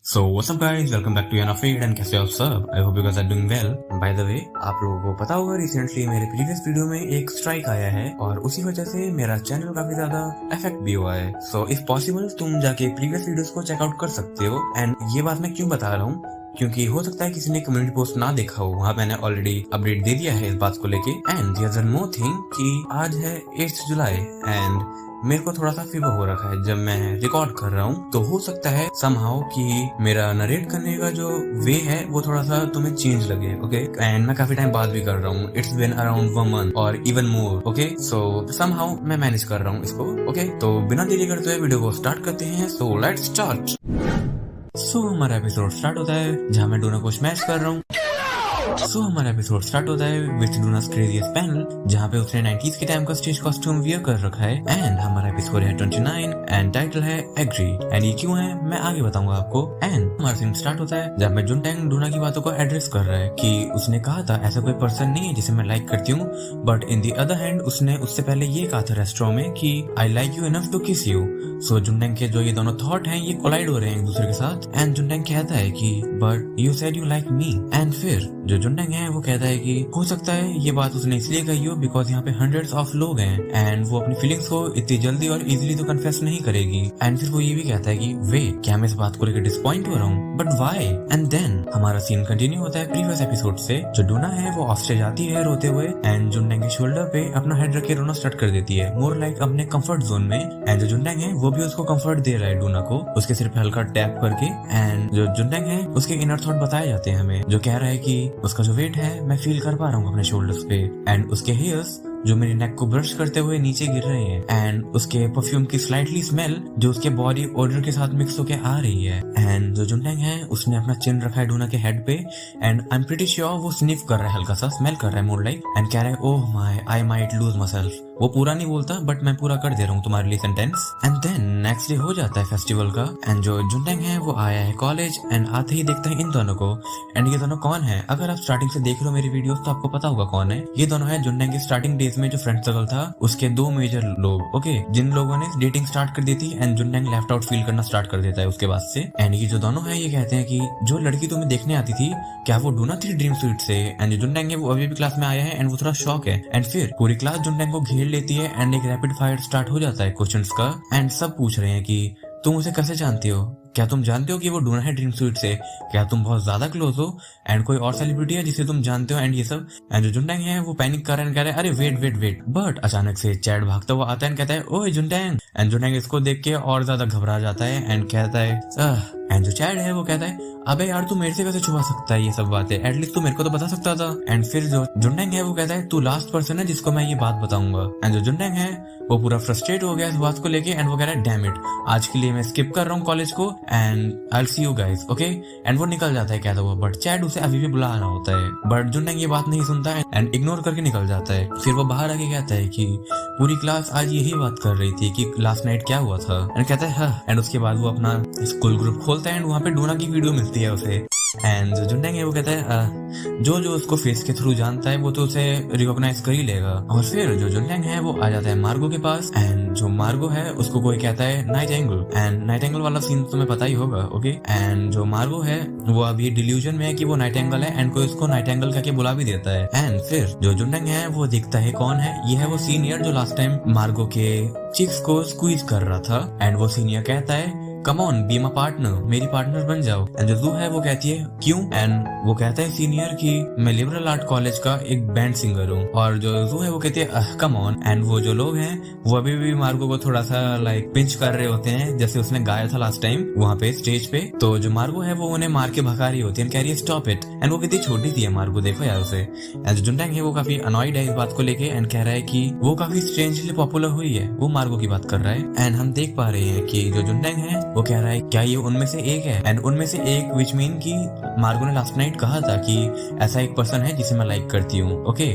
So what's up guys, welcome back to Yana Fade and कैसे हो आप सब? I hope you guys are doing well. By the way, आप लोगों को पता होगा रिसेंटली मेरे प्रीवियस वीडियो में एक स्ट्राइक आया है और उसी वजह से मेरा चैनल काफी ज्यादा इफेक्ट भी हुआ है. So if possible तुम जाके प्रीवियस वीडियोस को चेकआउट कर सकते हो. एंड ये बात मैं क्यों बता रहा हूँ क्योंकि हो सकता है किसी ने कम्युनिटी पोस्ट ना देखा हो, वहाँ मैंने ऑलरेडी अपडेट दे दिया है इस बात को लेके. And there is one more thing कि आज है 8 जुलाई एंड मेरे को थोड़ा सा फीवर हो रखा है जब मैं रिकॉर्ड कर रहा हूँ. तो हो सकता है समहाउ कि मेरा नरेट करने का जो वे है वो थोड़ा सा तुम्हें चेंज लगे. ओके एंड मैं काफी टाइम बाद भी कर रहा हूँ. इट्स बीन अराउंड 1 month और even more. Okay so somehow मैं मैनेज कर रहा हूँ इसको. ओके तो बिना देरी करते हुए वीडियो को स्टार्ट करते हैं. So let's start. सो हमारा एपिसोड स्टार्ट होता है जहाँ मैं डोना को स्मैश कर रहा हूँ. हमारा एपिसोड स्टार्ट होता है विद डोनास क्रेजीएस्ट पैनल जहाँ पे उसने 90s के टाइम का स्टेज कॉस्ट्यूम वियर कर रखा है. एंड हमारा एपिसोड है 29 एंड टाइटल है एग्री. एंड ये क्यों है मैं आगे बताऊंगा आपको. एंड हमारा सीन स्टार्ट होता है जहाँ पे जुनटैंग डोना की बातों को एड्रेस कर रहा है कि उसने कहा था ऐसा कोई पर्सन नहीं है जिसे मैं लाइक करती हूँ, but in the other hand उसने उससे पहले ये कहा था रेस्टोरेंट में कि I like you enough to kiss you. So जुनटैंग के जो ये दोनों थॉट हैं ये कोलाइड हो रहे हैं एक दूसरे के साथ. एंड जुनटैंग कहता है कि but you said you like me. And फिर जो जुनटैंग है वो कहता है कि हो सकता है ये बात उसने इसलिए कही हो बिकॉज यहाँ पे हंड्रेड्स ऑफ लोग हैं एंड वो अपनी फीलिंग्स को इतनी जल्दी और इजीली तो कन्फेस नहीं करेगी. एंड फिर वो ये भी कहता है कि वे क्या मैं इस बात को लेकर डिसपॉइंट हो रहा हूँ, बट व्हाई. एंड देन हमारा सीन कंटिन्यू होता है प्रीवियस एपिसोड से. जो डोना है वो ऑफ स्टेज आती है रोते हुए एंड जुनटैंग के शोल्डर पे अपना हेड रख के रोना स्टार्ट कर देती है, मोर लाइक अपने कंफर्ट जोन में. एंड जो जुनटैंग है वो भी उसको कंफर्ट दे रहा है डोना को उसके सिर पे हल्का टैप करके. एंड जो जुनटैंग है उसके इनर थॉट बताए जाते हैं हमें, जो कह रहा है कि उसका जो वेट है मैं फील कर पा रहा हूँ अपने शोल्डर्स पे. एंड उसके हेयर्स जो मेरे नेक को ब्रश करते हुए नीचे गिर रहे हैं. एंड उसके परफ्यूम की स्लाइटली स्मेल जो उसके बॉडी ओडर के साथ मिक्स होके आ रही है. एंड जो जुनटैंग है उसने अपना चिन रखा है डोना के हेड पे and I am pretty sure वो स्निफ कर रहा है, हल्का सा स्मेल कर रहा है मोर लाइक. एंड कह रहा है oh my I might lose my self. वो पूरा नहीं बोलता बट मैं पूरा कर दे रहा हूँ तुम्हारे लिए sentence. And then next day हो जाता है फेस्टिवल का. एंड जो जुनटैंग है वो आया है कॉलेज एंड आते ही देखता है इन दोनों को. एंड ये दोनों कौन है? अगर आप स्टार्टिंग से देख रहे हो मेरी वीडियोस तो आपको पता होगा कौन है. ये दोनों है जुनटैंग के स्टार्टिंग डेज में जो फ्रेंड सर्कल था उसके दो मेजर लोग. ओके जिन लोगों ने डेटिंग स्टार्ट कर दी थी एंड जुनटैंग लेफ्ट आउट फील करना स्टार्ट कर देता है उसके बाद से. एंड ये जो दोनों है ये कहते हैं कि जो लड़की तुम्हें देखने आती थी क्या वो डोना थी ड्रीम स्वीट से. एंड जो जुनटैंग है वो अभी भी क्लास में आया है एंड वो थोड़ा शॉक है. एंड फिर पूरी क्लास जुनटैंग को घेर लेती है एंड एक रैपिड फायर स्टार्ट हो जाता है क्वेश्चंस का. एंड सब पूछ रहे हैं कि तुम उसे कैसे जानती हो, क्या तुम जानते हो कि वो डोना है ड्रीम स्वीट से, क्या तुम बहुत ज्यादा क्लोज हो एंड कोई और सेलिब्रिटी है जिसे तुम जानते हो एंड ये सब. एंड जो जुनटैंग है वो पैनिक कर रहे हैं, कह रहे हैं अरे वेट वेट वेट. बट अचानक से चैड भागता हुआ आता है एंड कहता है ओए जुनटैंग. एंड जुनटैंग इसको देख के और ज्यादा घबरा जाता है एंड कहता है एंड जो चैड है वो कहता है अबे यार तू मेरे से कैसे छुपा सकता है ये सब बातें, एटलीस्ट तू मेरे को तो बता सकता था. एंड फिर जो जुनटैंग है वो कहता है तू लास्ट पर्सन है जिसको मैं ये बात बताऊंगा. एंड जो जुनटैंग है वो पूरा फ्रस्ट्रेट हो गया इस बात को लेके एंड वो कह रहा है डैम इट, आज के लिए मैं स्किप कर रहा हूँ कॉलेज को and I will see you guys. Okay and वो निकल जाता है कहता हुआ. बट चैड उसे अभी भी बुला रहा होता है बट जुनटैंग ये बात नहीं सुनता है एंड इग्नोर करके निकल जाता है. फिर वो बाहर आके कहता है कि पूरी क्लास आज यही बात कर रही थी कि लास्ट नाइट क्या हुआ था. एंड कहता है हाँ. एंड उसके बाद वो अपना स्कूल ग्रुप खोलता है एंड वहाँ पे डोना की वीडियो मिलती है उसे. एंड जो जुनटैंग है वो कहता है जो जो उसको फेस के थ्रू जानता है वो तो उसे रिकॉग्नाइज कर ही लेगा. और फिर जो जुनटैंग है वो आ जाता है मार्गो के पास एंड जो मार्गो है उसको कोई कहता है night angle. And night angle वाला सीन तुम्हें पता ही होगा. ओके एंड जो मार्गो है वो अभी डिल्यूजन में है कि वो नाइट एंगल है एंड कोई उसको नाइट एंगल करके बुला भी देता है. एंड फिर जो जुनटैंग है वो दिखता है कौन है, ये है वो सीनियर जो लास्ट टाइम मार्गो के चिक्स को स्क्वीज कर रहा था. एंड वो सीनियर कहता है come on be my partner, मेरी पार्टनर बन जाओ. एंड जो जू है वो कहती है क्यों. एंड वो कहता है सीनियर कि मैं लिबरल आर्ट कॉलेज का एक बैंड सिंगर हूँ. और जो जू है वो कहती है कम ऑन. एंड वो जो लोग हैं वो अभी भी मार्गो को थोड़ा सा लाइक पिंच कर रहे होते हैं जैसे उसने गाया था लास्ट टाइम वहाँ पे स्टेज पे. तो जो मार्गो है वो उन्हें मार के भगा रही होती है, कह रही है स्टॉप इट. एंड वो कितनी छोटी थी मार्गो, देखो यार उसे. एंड जो जुनटैंग है वो काफी अनॉयड है इस बात को लेके एंड कह रहा है कि वो काफी स्ट्रेंजली पॉपुलर हुई है, वो मार्गो की बात कर रहा है. एंड हम देख पा रहे हैं कि जो जुनटैंग है वो कह रहा है क्या ये उनमें से एक है. एंड उनमें से एक विच मीन की मार्गो ने लास्ट नाइट कहा था कि ऐसा एक पर्सन है जिसे मैं लाइक करती हूँ. ओके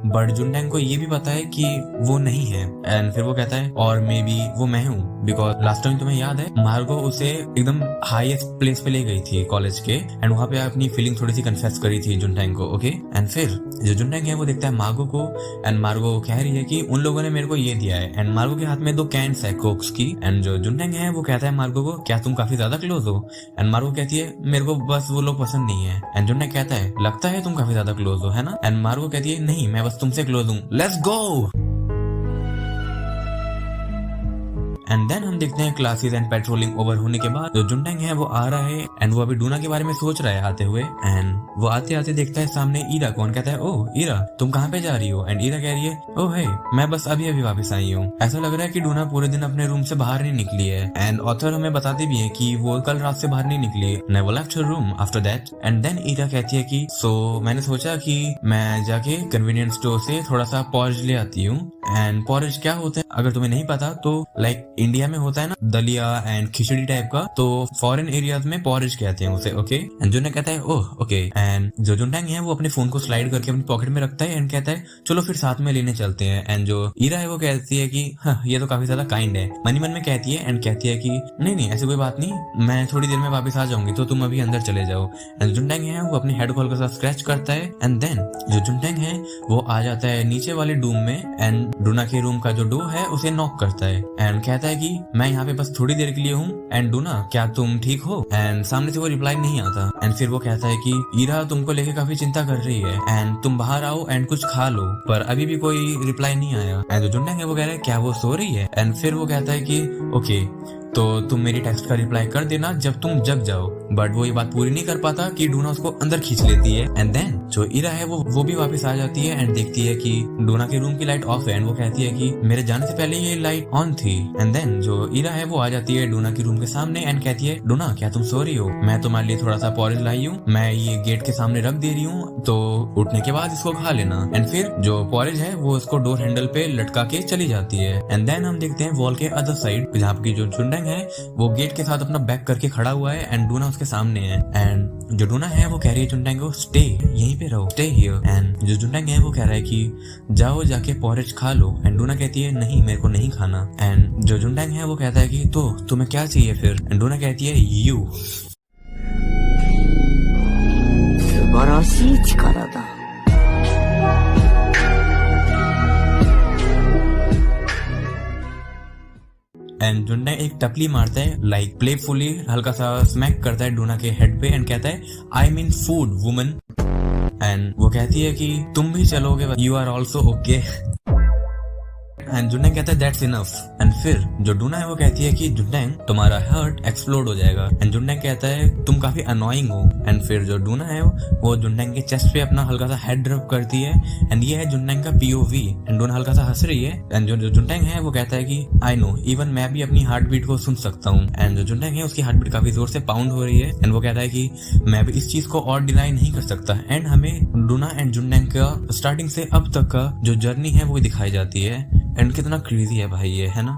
बट जुनटैंग को ये भी पता है कि वो नहीं है. एंड फिर वो कहता है और मे बी वो मैं हूँ बिकॉज लास्ट टाइम तुम्हें याद है मार्गो उसे एकदम हाईएस्ट प्लेस पे ले गई थी कॉलेज के एंड वहाँ पे अपनी फीलिंग थोड़ी सी कन्फेस करी थी जुनटैंग को. ओके एंड फिर जो जुनटैंग है वो देखता है मार्गो को एंड मार्गो कह रही है कि उन लोगों ने मेरे को ये दिया है. एंड मार्गो के हाथ में 2 कैंस है कोक्स की. एंड जो जुनटैंग है वो कहता है मार्गो को क्या तुम काफी ज्यादा क्लोज हो? एंड मारुको कहती है मेरे को बस वो लोग पसंद नहीं है। एंड जुनटैंग कहता है लगता है तुम काफी ज्यादा क्लोज हो, है ना? एंड मारुको कहती है नहीं, मैं बस तुमसे क्लोज हूँ, लेट्स गो। एंड देन हम देखते हैं क्लासेस एंड पेट्रोलिंग ओवर होने के बाद जो जुनटैंग है वो आ रहा है एंड वो अभी डूना के बारे में सोच रहा है आते हुए। एंड वो आते आते देखता है सामने ईरा को। कहता है ओह ईरा, तुम कहाँ पे जा रही हो? एंड ईरा कह रही है ओह हे, मैं बस अभी अभी वापस आई हूँ। ऐसा लग रहा है कि डूना पूरे दिन अपने रूम से बाहर नहीं निकली है। एंड ऑथर हमें बताते भी है कि वो कल रात से बाहर नहीं निकली, never left her room after that. And then ईरा कहती है कि सो मैंने सोचा कि मैं जाके कन्वीनियंस स्टोर से थोड़ा सा पॉरेज ले आती हूँ। एंड पॉरेज क्या होता है अगर तुम्हें नहीं पता तो लाइक इंडिया में होता है ना दलिया एंड खिचड़ी टाइप का, तो फॉरेन एरियाज में पॉरेज कहते हैं उसे। ओके एंड जुनटैंग कहता है ओह ओके। एंड जो जुनटैंग है वो अपने फोन को स्लाइड करके अपनी पॉकेट में रखता है एंड कहता है चलो फिर साथ में लेने चलते हैं। एंड जो ईरा है वो कहती है कि हाँ ये तो काफी ज्यादा काइंड है, मन ही मन में कहती है। एंड कहती है कि नहीं नहीं ऐसी कोई बात नहीं, मैं थोड़ी देर में वापस आ जाऊंगी, तो तुम अभी अंदर चले जाओ। एंड जुनटैंग है वो अपने हेड को हल्का सा स्क्रैच करता है एंड देन जो जुनटैंग है वो आ जाता है नीचे वाले रूम में एंड डूना के रूम का जो डोर है उसे नॉक करता है एंड कहता है कि मैं यहाँ पे बस थोड़ी देर के लिए हूँ एंड डूना क्या तुम ठीक हो? एंड सामने से वो रिप्लाई नहीं आता। एंड फिर वो कहता है कि ईरा तुमको लेके काफी चिंता कर रही है एंड तुम बाहर आओ एंड कुछ खा लो, पर अभी भी कोई रिप्लाई नहीं आया। एंड जो जुनटैंग है वो कह रहा है क्या वो सो रही है? एंड फिर वो कहता है कि ओके तो तुम मेरी टेक्स्ट का रिप्लाई कर देना जब तुम जग जाओ। बट वो ये बात पूरी नहीं कर पाता कि डूना उसको अंदर खींच लेती है। एंड देन जो ईरा है वो भी वापस आ जाती है एंड देखती है कि डूना के रूम की लाइट ऑफ है एंड वो कहती है कि मेरे जाने से पहले ये लाइट ऑन थी। एंड देन जो ईरा है वो आ जाती है डूना के रूम के सामने एंड कहती है डूना क्या तुम सो रही हो? मैं तुम्हारे लिए थोड़ा सा पॉरेज लाई हूँ, मैं ये गेट के सामने रख दे रही हूँ, तो उठने के बाद इसको खा लेना। एंड फिर जो पॉरेज है वो उसको डोर हैंडल पे लटका के चली जाती है। एंड देन हम देखते हैं वॉल के अदर साइड जहाँ की जो जुनटैंग है वो गेट के साथ अपना बैग करके खड़ा हुआ है एंड डूना उसके सामने है। एंड जो डूना है वो कह रही है जुनटैंग को स्टे, यहीं पे रहो, स्टे हियर। एंड जो जुनटैंग है वो कह रहा है कि जाओ जाके पॉरेज खा लो। एंड डूना कहती है नहीं मेरे को नहीं खाना। एंड जो जुनटैंग है वो कहता है कि तो तुम्हें क्या चाहिए फिर? एंड डूना कहती है यू। 素晴らしい力だ。 एंड जुनटैंग एक टपली मारता है लाइक प्लेफुली, हल्का सा स्मैक करता है डूना के हेड पे एंड कहता है I mean food woman. And वो कहती है कि तुम भी चलोगे, you are also okay. And जुनटैंग कहता है दैट्स इनफ। एंड फिर जो डूना है वो कहती है कि जुनटैंग तुम्हारा हार्ट एक्सप्लोड हो जाएगा। एंड जुनटैंग कहता है तुम काफी अनोइंग हो। एंड फिर जो डूना है वो जुनटैंग के चेस्ट पे अपना हल्का सा हेड रब करती है एंड ये है जुनटैंग का POV। एंड डूना हल्का सा हंस रही है एंड जो जुनटैंग है वो कहता है कि आई नो इवन मैं भी अपनी हार्ट बीट को सुन सकता हूँ। एंड जो जुनटैंग है उसकी हार्ट बीट काफी जोर से पाउंड हो रही है एंड वो कहता है कि मैं भी इस चीज को और डिनाई नहीं कर सकता। एंड हमें डूना एंड जुनटैंग का स्टार्टिंग से अब तक का जो जर्नी है वो दिखाई जाती है एंड कितना क्रेजी है भाई ये, है ना?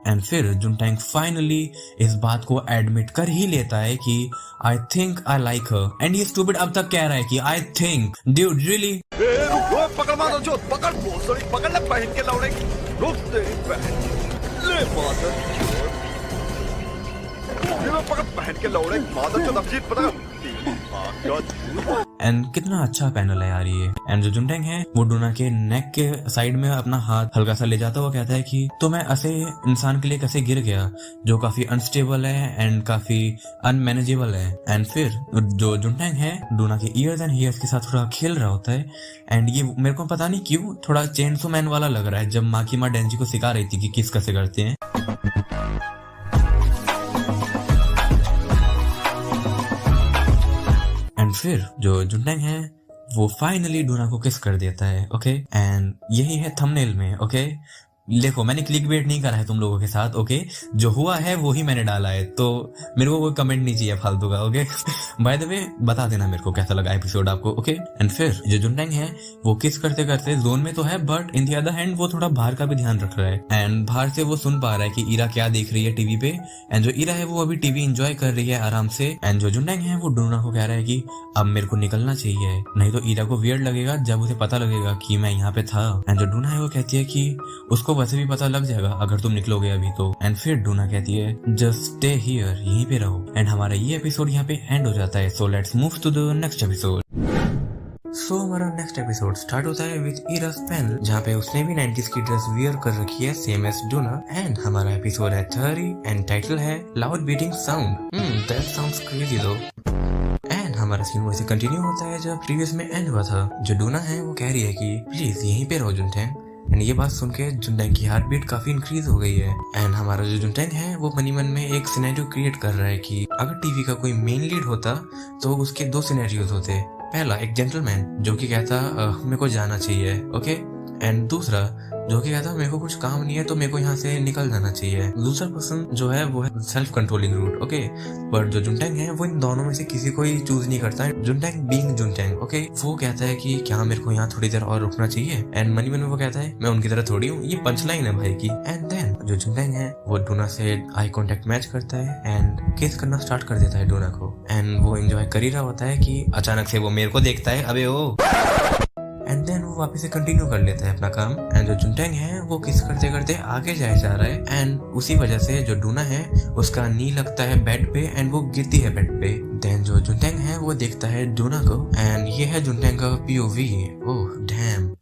एंड फिर जुनटैंग फाइनली इस बात को एडमिट कर ही लेता है कि I think I like her. And ये स्टूपिड अब तक कह रहा है कि आई थिंक, ड्यूड रियली? पकड़ मारो जो पकड़ भोसड़ी पकड़ ले बहन के लौड़े की, रुक तेरी बहन ले मादर ये पकड़ बहन के लौड़े मादर जो नफजीत पता एंड कितना अच्छा पैनल है यार ये। एंड जो जुनटैंग है वो डूना के नेक के साइड में अपना हाथ हल्का सा ले जाता हुआ कहता है कि तो मैं ऐसे इंसान के लिए कैसे गिर गया जो काफी अनस्टेबल है एंड काफी अनमैनेजेबल है। एंड फिर जो जुनटैंग है डूना के ईयर्स एंड हेयर्स के साथ थोड़ा खेल रहा होता है एंड ये मेरे को पता नहीं क्यों थोड़ा चेनसो मैन वाला लग रहा है जब माँ की माँ डेंजी को सिखा रही थी कि किस कैसे करते हैं। एंड फिर जो जुनटैंग है वो फाइनली डूना को किस कर देता है। ओके एंड यही है थंबनेल में। ओके देखो मैंने क्लिक बेट नहीं करा है तुम लोगों के साथ। ओके जो हुआ है वो ही मैंने डाला है, तो मेरे को कोई कमेंट नहीं चाहिए फालतू का। ओके बाय द वे बता देना मेरे को कैसा लगा एपिसोड आपको। ओके एंड फिर जो जुनटैंग है वो किस करते करते जोन में तो है but in the other hand वो थोड़ा बाहर का भी ध्यान रख रहा है एंड बाहर से वो सुन पा रहा है कि ईरा क्या देख रही है टीवी पे। एंड जो ईरा है वो अभी टीवी एंजॉय कर रही है आराम से। एंड जो जुनटैंग है वो डूना को कह रहा है कि अब मेरे को निकलना चाहिए, नहीं तो ईरा को वियर्ड लगेगा जब उसे पता लगेगा कि मैं यहाँ पे था। एंड जो डूना है वो कहती है कि उसको वैसे भी पता लग जाएगा अगर तुम निकलोगे अभी तो। एंड फिर डूना कहती है जस्ट स्टे हियर, यहीं पे रहो। एंड हमारा ये एपिसोड यहाँ पे एंड हो जाता है। So let's move to the next episode. सो हमारा नेक्स्ट एपिसोड स्टार्ट होता है विद इरा's पैनल, जहाँ पे उसने भी 90s की ड्रेस वियर कर रखी है सेम एज डोना। एंड हमारा एपिसोड है 30 एंड टाइटल है loud beating sound. That sounds crazy दो। एंड हमारा सीन वैसे कंटिन्यू होता है जब प्रीवियस में एंड हुआ था। जो डोना है वो कह रही है कि प्लीज यहीं पे रहो जुनटेंग। एंड ये बात सुन के जुनटेंग की हार्ट बीट काफी इंक्रीज हो गई है। एंड हमारा जो जुनटेंग है वो मनी मन में एक सिनेरियो क्रिएट कर रहा है कि अगर टीवी का कोई मेन लीड होता तो उसके 2 सिनेरियोज होते। पहला एक जेंटलमैन जो कि कहता मेरे को जाना चाहिए, ओके। एंड दूसरा जो कि कहता मेरे को कुछ काम नहीं है तो मेरे को यहाँ से निकल जाना चाहिए। दूसरा पर्सन जो है वो है self controlling root, okay. But जो जुनटेंग है वो इन दोनों में से किसी को ही चूज नहीं करता है। जुनटेंग बीइंग जुनटेंग, ओके, वो कहता है कि क्या मेरे को यहाँ थोड़ी देर और रुकना चाहिए। एंड मनी मन में वो कहता है मैं उनकी तरह थोड़ी हूँ, ये पंचलाइन है भाई की। एंड देन जो जुनटेंग है वो डोना से आई कॉन्टेक्ट मैच करता है एंड किस करना स्टार्ट कर देता है डोना को। एंड वो एंजॉय कर ही रहा होता है कि अचानक से वो मेरे को देखता है, अबे ओ। एंड देन वो वापस से कंटिन्यू कर लेता है अपना काम। एंड जो जुनटेंग है वो किस करते करते आगे जाए जा रहा है। एंड उसी वजह से जो डोना है उसका नी लगता है बेड पे एंड वो गिरती है बेड पे। देन जो जुनटेंग है वो देखता है डोना को एंड ये है जुनटेंग का POV। ओह डैम,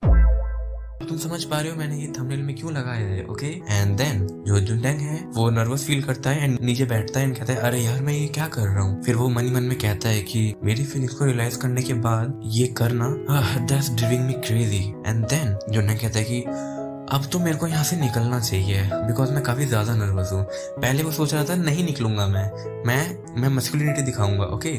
तुम समझ पा रहे हो मैंने ये थंबनेल में क्यों लगाया है, ओके। एंड देन जो जुनटेंग है वो नर्वस फील करता है एंड नीचे बैठता है एंड कहता है अरे यार मैं ये क्या कर रहा हूँ। फिर वो मनी मन में कहता है कि मेरी फीलिंग्स को रियलाइज करने के बाद ये करना that's driving me crazy. And then जुनटेंग कहता है कि अब तो मेरे को यहाँ से निकलना चाहिए बिकॉज मैं काफी ज्यादा नर्वस हूँ। पहले वो सोच रहा था नहीं निकलूंगा मैं मस्कुलिनिटी दिखाऊंगा, ओके।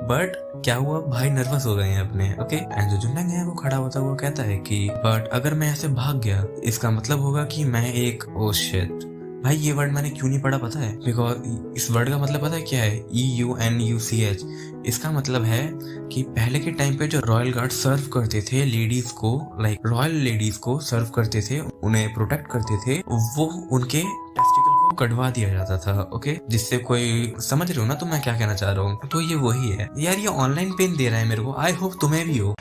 बट क्या हुआ, भाई नर्वस हो गए हैं अपने, ओके। एंड जो जुनटेंग है वो खड़ा होता हुआ कहता है कि बट अगर मैं यहाँ से भाग गया इसका मतलब होगा कि मैं एक ओ शिट। भाई ये वर्ड मैंने क्यों नहीं पढ़ा पता है, बिकॉज इस वर्ड का मतलब पता है क्या है, EUNUCH। इसका मतलब है कि पहले के टाइम पे जो रॉयल गार्ड सर्व करते थे लेडीज को, लाइक रॉयल लेडीज को सर्व करते थे, उन्हें प्रोटेक्ट करते थे, वो उनके टेस्टिकल को कटवा दिया जाता था, ओके। जिससे कोई, समझ रहे हो ना तुम मैं क्या कहना चाह रहा हूँ। तो ये वही है यार, ये ऑनलाइन पेन दे रहा है मेरे को, आई होप तुम्हें भी हो।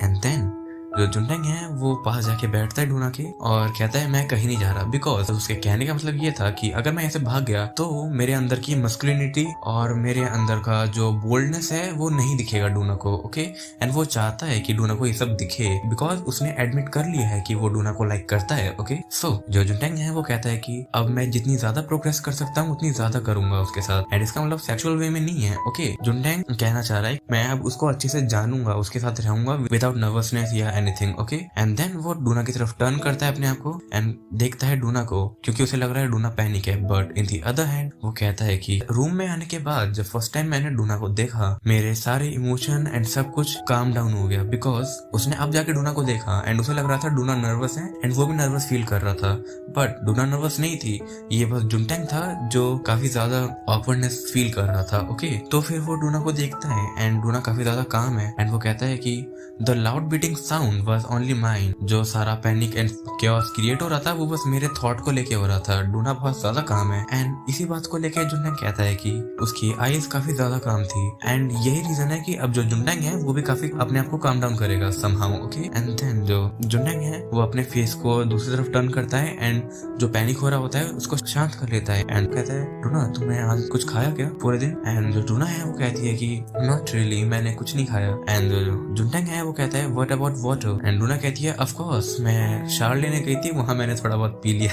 एंड देन जो जुनटेंग है वो पास जाके बैठता है डोना के और कहता है मैं कहीं नहीं जा रहा, बिकॉज उसके कहने का मतलब ये था कि अगर मैं ऐसे भाग गया तो मेरे अंदर की मस्कुलिनिटी और मेरे अंदर का जो बोल्डनेस है वो नहीं दिखेगा डोना को, ओके। एंड वो चाहता है कि डोना को ये सब दिखे बिकॉज उसने एडमिट कर लिया है कि वो डोना को लाइक करता है, ओके। सो जो जुनटेंग है वो कहता है कि अब मैं जितनी ज्यादा प्रोग्रेस कर सकता हूँ उतनी ज्यादा करूंगा उसके साथ। एंड इसका मतलब सेक्सुअल वे में नहीं है, ओके। जुनटेंग कहना चाह रहा है मैं अब उसको अच्छे से जानूंगा, उसके साथ रहूंगा विदाउट नर्वसनेस या एनीथिंग, ओके। एंड देन वो डोना की तरफ टर्न करता है अपने आप को एंड देखता है डोना को क्योंकि उसे लग रहा है डोना पैनिक है। But in the other hand वो कहता है कि रूम में आने के बाद जब फर्स्ट टाइम मैंने डोना को देखा मेरे सारे इमोशन एंड सब कुछ काम डाउन हो गया बिकॉज उसने अब जाके डोना को देखा एंड उसे लग रहा था डोना नर्वस है एंड वो भी नर्वस फील कर रहा था। बट डोना नर्वस नहीं थी, ये बस जुनटेंग था जो काफी ज्यादा ऑकवर्डनेस फील कर रहा था, ओके। तो फिर वो डोना को देखता है एंड डोना काफी ज्यादा काम है एंड वो कहता है कि the loud beating sound was only mine. जो सारा पैनिक एंड chaos क्रिएट हो रहा था वो बस मेरे थॉट को लेके हो रहा था, डोना बहुत ज्यादा काम है। एंड इसी बात को लेके जुनटेंग कहता है कि उसकी आईज काफी ज्यादा काम थी एंड यही रीजन है कि अब जो जुनटेंग है वो भी काफी अपने आप को काम डाउन करेगा समहाउ, ओके। एंड देन जो जुनटेंग है वो अपने फेस को दूसरी तरफ टर्न करता है एंड जो पैनिक हो रहा होता है उसको शांत कर लेता है एंड कहता है डोना तुमने आज कुछ खाया क्या पूरे दिन। एंड जो डोना है वो कहती है कि नॉट रियली, मैंने कुछ नहीं खाया। एंड जो जुनटेंग है वो कहता है व्हाट अबाउट वाटर। एंड डोना कहती है ऑफ कोर्स, मैं शावर लेने गई थी, वहां मैंने थोड़ा बहुत पी लिया।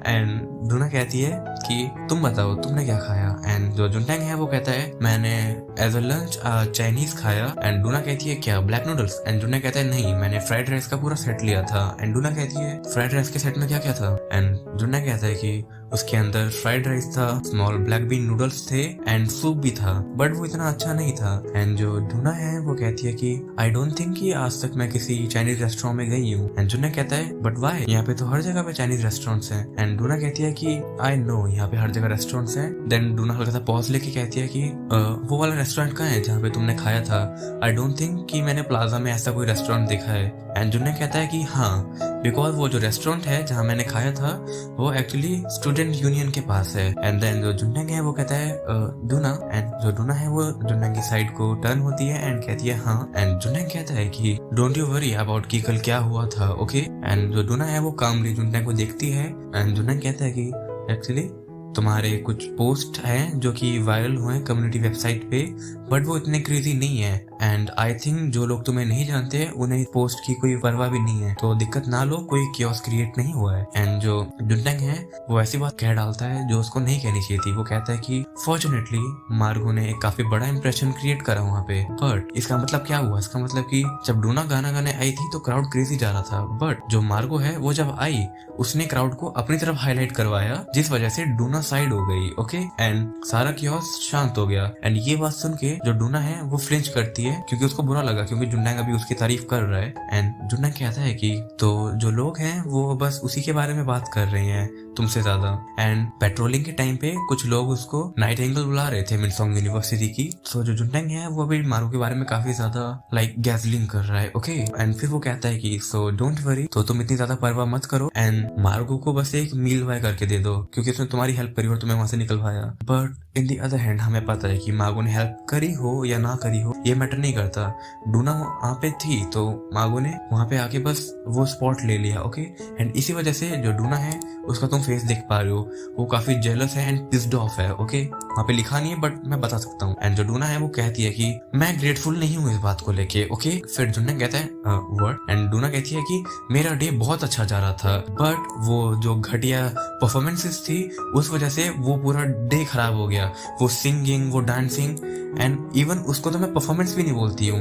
एंड डोना कहती है कि तुम बताओ तुमने क्या खाया। एंड जो जुनटेंग है वो कहता है मैंने एज अ लंच चाइनीज खाया। एंड डोना कहती है क्या ब्लैक नूडल्स। एंड डोना कहता है नहीं, मैंने फ्राइड राइस का पूरा सेट लिया था। एंड डोना कहती है फ्राइड राइस के सेट में क्या क्या था। एंड डोना कहता है कि उसके अंदर फ्राइड राइस था, स्मॉल ब्लैक बीन नूडल्स थे एंड सूप भी था, बट वो इतना अच्छा नहीं था। एंड जो डोना है वो कहती है कि आई डोंट थिंक कि आज तक मैं किसी चाइनीज रेस्टोरेंट में गई हूँ। एंड डोना कहता है बट वाई, यहाँ पे तो हर जगह पे चाइनीज रेस्टोरेंट्स हैं। एंड डोना कहती है कि आई नो यहाँ पे हर जगह रेस्टोरेंट्स हैं। देन डोना हल्का सा पॉज लेके कहती है कि वो वाला रेस्टोरेंट कहाँ है जहाँ पे तुमने खाया था। आई डोंट थिंक कि मैंने प्लाजा में ऐसा कोई रेस्टोरेंट देखा है। एंड डोना कहता है कि हाँ, बिकॉज वो जो रेस्टोरेंट है जहाँ मैंने खाया था वो एक्चुअली स्टूडेंट यूनियन के पास है। एंड देन जो जुनटेंग है वो कहता है डोना। एंड जो डोना है वो जुनटेंग की साइड को टर्न होती है एंड कहती है हाँ। एंड जुनटेंग कहता है कि डोंट यू वरी अबाउट कि कल क्या हुआ था, ओके। एंड जो डोना है वो कामली जुनटेंग को देखती है एंड जुनटेंग कहता है कि एक्चुअली तुम्हारे कुछ पोस्ट हैं जो कि वायरल हुए कम्युनिटी वेबसाइट पे, बट वो इतने क्रेजी नहीं है। एंड आई थिंक जो लोग तुम्हें नहीं जानते उन्हें पोस्ट की कोई परवाह भी नहीं है, तो दिक्कत ना लो, कोई क्योस क्रिएट नहीं हुआ है। एंड जो जुनटेंग है वो ऐसी बात कह डालता है जो उसको नहीं कहनी चाहिए थी। वो कहता है कि फॉर्चुनेटली मार्गो ने एक काफी बड़ा इंप्रेशन क्रिएट करा वहाँ पे। बट इसका मतलब क्या हुआ? इसका मतलब कि जब डूना गाना गाने आई थी तो क्राउड क्रेजी जा रहा था, बट जो मार्गो है वो जब आई उसने क्राउड को अपनी तरफ हाईलाइट करवाया, जिस वजह से डूना साइड हो गई। ओके, एंड सारा क्योस शांत हो गया। एंड ये बात सुन के जो डूना है वो फ्लिंच करती है, क्योंकि उसको बुरा लगा, क्योंकि जुनटेंग अभी उसकी तारीफ कर रहा है। एंड जुनटेंग कहता है कि तो जो लोग हैं वो बस उसी के बारे में बात कर रहे हैं तुमसे ज्यादा। एंड पेट्रोलिंग के टाइम पे कुछ लोग उसको नाइट एंगल बुला रहे थे मिनसोंग यूनिवर्सिटी की। सो जो जुनटेंग है वो अभी मार्गो के बारे में काफी ज्यादा लाइक गैसलिंग कर रहा है। ओके, एंड फिर वो कहता है कि सो डोंट वरी, तो तुम इतनी ज्यादा परवाह मत करो एंड मार्गो को बस एक मील बाय करके दे दो, क्योंकि उसने तुम्हारी हेल्प करी और तुम्हें वहां से निकलवाया। But in the other hand हमें पता है कि मार्गो ने हेल्प करी हो या ना करी हो ये मैटर नहीं करता। डूना वहां पे थी तो मार्गो ने वहां पे आके बस वो स्पॉट ले लिया। ओके, एंड इसी वजह से जो डूना है उसका तुम फेस देख पा रहे हो, वो काफी जेलस है एंड पिस्ड ऑफ है। ओके, वहां पे लिखा नहीं है बट मैं बता सकता हूँ। एंड जो डूना है वो कहती है कि मैं ग्रेटफुल नहीं हूँ इस बात को लेके। ओके, फिर जुनटेंग कहता है वर्ड, एंड डूना कहती है कि मेरा डे बहुत अच्छा जा रहा था, बट वो जो घटिया परफॉर्मेंसेस थी उस वजह से वो पूरा डे खराब हो गया। वो सिंगिंग, वो डांसिंग, एंड इवन उसको तो मैं परफॉर्मेंस भी नहीं बोलती हूँ।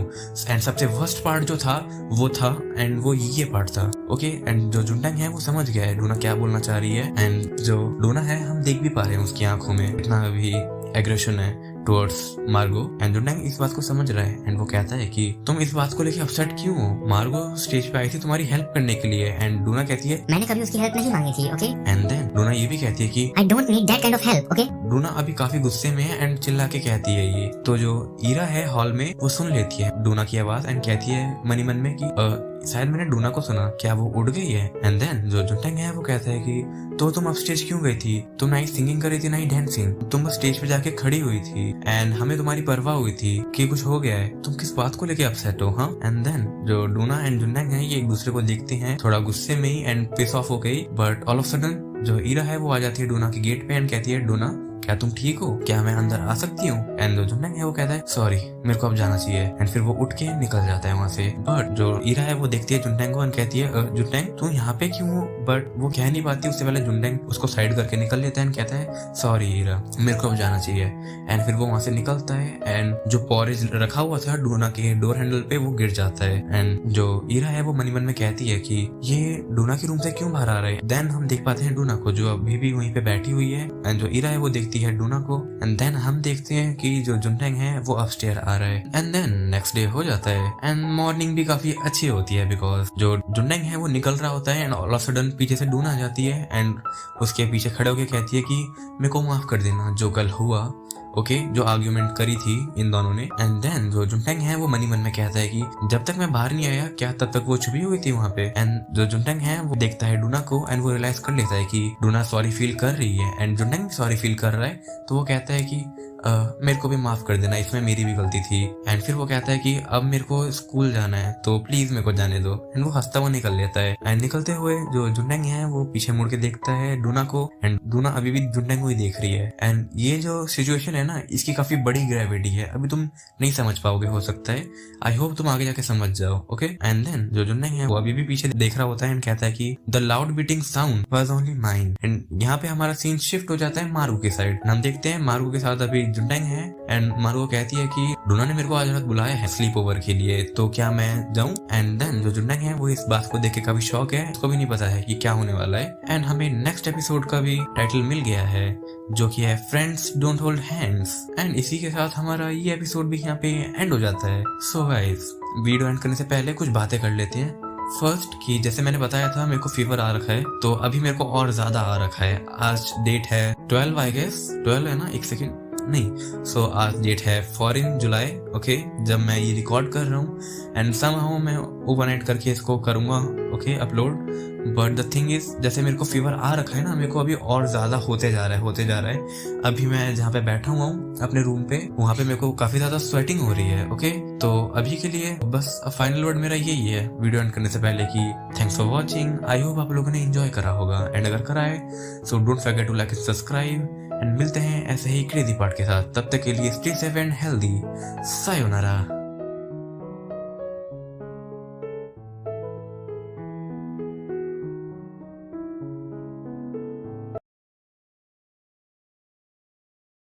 एंड सबसे वर्स्ट पार्ट जो था वो था, एंड वो ये पार्ट था। ओके, एंड जो जुनटेंग है वो समझ गया है डूना क्या बोलना चाह रही है। एंड जो डूना है हम देख भी पा रहे हैं उसकी आंखों में इतना अभी एग्रेशन है टुवर्ड्स मार्गो। एंड जुनटेंग इस बात को समझ रहा है एंड वो कहता है कि तुम इस बात को लेके अपसेट क्यों हो? मार्गो स्टेज पे आई थी तुम्हारी हेल्प करने के लिए। एंड डूना कहती है मैंने कभी उसकी हेल्प नहीं मांगी थी। ओके, एंड देन डूना ये भी कहती है कि I don't need that kind of help. Okay, डूना अभी काफी गुस्से में है एंड चिल्ला के कहती है ये। तो जो ईरा है हॉल में वो सुन लेती है डूना की आवाज एंड कहती है मन ही मन में कि शायद मैंने डूना को सुना, क्या वो उड़ गई है? एंड देन जो जुनटेंग है वो कहता है कि तो तुम अपस्टेज क्यों गई थी? तुम ना ही सिंगिंग कर रही थी ना ही डांसिंग, तुम बस स्टेज पे जाके खड़ी हुई थी एंड हमें तुम्हारी परवाह हुई थी कि कुछ हो गया है, तुम किस बात को लेके अपसेट हो? हाँ, एंड देन जो डूना एंड जुनटेंग है ये एक दूसरे को देखते हैं थोड़ा गुस्से में ही एंड पिस ऑफ हो गई। बट ऑल ऑफ सडन जो ईरा है वो आ जाती है डूना के गेट पे एंड कहती है डूना क्या तुम ठीक हो? क्या मैं अंदर आ सकती हूँ? एंड जो जुनटेंग है वो कहता है सॉरी मेरे को अब जाना चाहिए। एंड फिर वो उठ के निकल जाता है वहाँ से। बट जो ईरा है वो देखती है जुनटेंग को एंड कहती है जुनटेंग तू यहाँ पे क्यों हो? बट वो कह नहीं पाती, उससे पहले जुनटेंग उसको साइड करके निकल लेता है एंड कहता है सॉरी ईरा मेरे को अब जाना चाहिए। एंड फिर वो वहाँ से निकलता है एंड जो पॉरेज रखा हुआ था डूना के डोर हैंडल पे वो गिर जाता है। एंड जो ईरा है वो मन ही मन में कहती है कि ये डूना के रूम से क्यों बाहर आ रहे हैं? देन हम देख पाते हैं डूना को जो अभी भी वहीं पे बैठी हुई है। एंड जो ईरा है वो देखती है डूना को एंड देन हम देखते हैं कि जो जुनटेंग है वो अपस्टेयर आ रहा है। एंड देन नेक्स्ट डे हो जाता है एंड मॉर्निंग भी काफी अच्छी होती है बिकॉज जो जुनटेंग है वो निकल रहा होता है एंड ऑल ऑफ सडन पीछे से डूना आ जाती है एंड उसके पीछे खड़े होकर कहती है कि मेरे को माफ कर देना जो कल हुआ। ओके, जो आर्ग्यूमेंट करी थी इन दोनों ने। एंड देन जो जुनटेंग है वो मनी मन में कहता है कि जब तक मैं बाहर नहीं आया क्या तब तक वो छुपी हुई थी वहाँ पे। एंड जो जुनटेंग है वो देखता है डूना को एंड वो रियलाइज कर लेता है कि डूना सॉरी फील कर रही है एंड जुनटेंग भी सॉरी फील कर रहा है। तो वो कहता है कि मेरे को भी माफ कर देना, इसमें मेरी भी गलती थी। एंड फिर वो कहता है कि अब मेरे को स्कूल जाना है तो प्लीज मेरे को जाने दो। एंड वो हंसता हुआ निकल लेता है। एंड निकलते हुए जो जुनटेंग है वो पीछे मुड़ के देखता है डूना को एंड डूना अभी भी जुनटेंग को ही देख रही है। एंड ये जो सिचुएशन है ना इसकी काफी बड़ी ग्रेविटी है, अभी तुम नहीं समझ पाओगे, हो सकता है आई होप तुम आगे जाके समझ जाओ। ओके, एंड देन जो जुनटेंग है वो अभी भी पीछे देख रहा होता है एंड कहता है कि the loud beating sound was only mine. And यहाँ पे हमारा सीन शिफ्ट हो जाता है मारू के साइड। हम देखते हैं मारू के साथ अभी जुनटेंग है एंड मारू कहती है कि डूना ने मेरे को आज रात बुलाया है स्लीप ओवर के लिए, तो क्या मैं जाऊं? एंड देन जो जुनटेंग है वो इस बात को देख के काफी शॉक है, उसको भी नहीं पता है कि क्या होने वाला है। एंड हमें नेक्स्ट एपिसोड का भी टाइटल मिल गया है जो कि है friends don't hold hands. And इसी के साथ हमारा ये एपिसोड भी यहाँ पे एंड हो जाता है। सो गाइस वीडियो एंड करने से पहले कुछ बातें कर लेते हैं। फर्स्ट कि जैसे मैंने बताया था मेरे को फीवर आ रखा है, तो अभी मेरे को और ज्यादा आ रखा है। आज डेट है 12 आई गेस, 12 है ना, एक सेकेंड नहीं। सो आज डेट है 4 जुलाई। ओके, जब मैं ये रिकॉर्ड कर रहा हूँ एंड समहाउ मैं ओवरनाइट करके इसको करूंगा okay upload. But the thing is जैसे मेरे को फीवर आ रखा है ना, मेरे को अभी और ज्यादा होते जा रहा है। अभी मैं जहाँ पे बैठा हुआ हूँ अपने रूम पे, वहाँ पे मेरे को काफी ज्यादा स्वेटिंग हो रही है। ओके, तो अभी के लिए बस फाइनल वर्ड मेरा यही है वीडियो एंड करने से पहले कि thanks for watching. I hope आप लोगों ने एंजॉय करा होगा एंड अगर करा है so don't forget to like and subscribe and मिलते हैं ऐसे ही क्रेजी पार्ट के साथ। तब तक के लिए stay safe and healthy. Sayonara.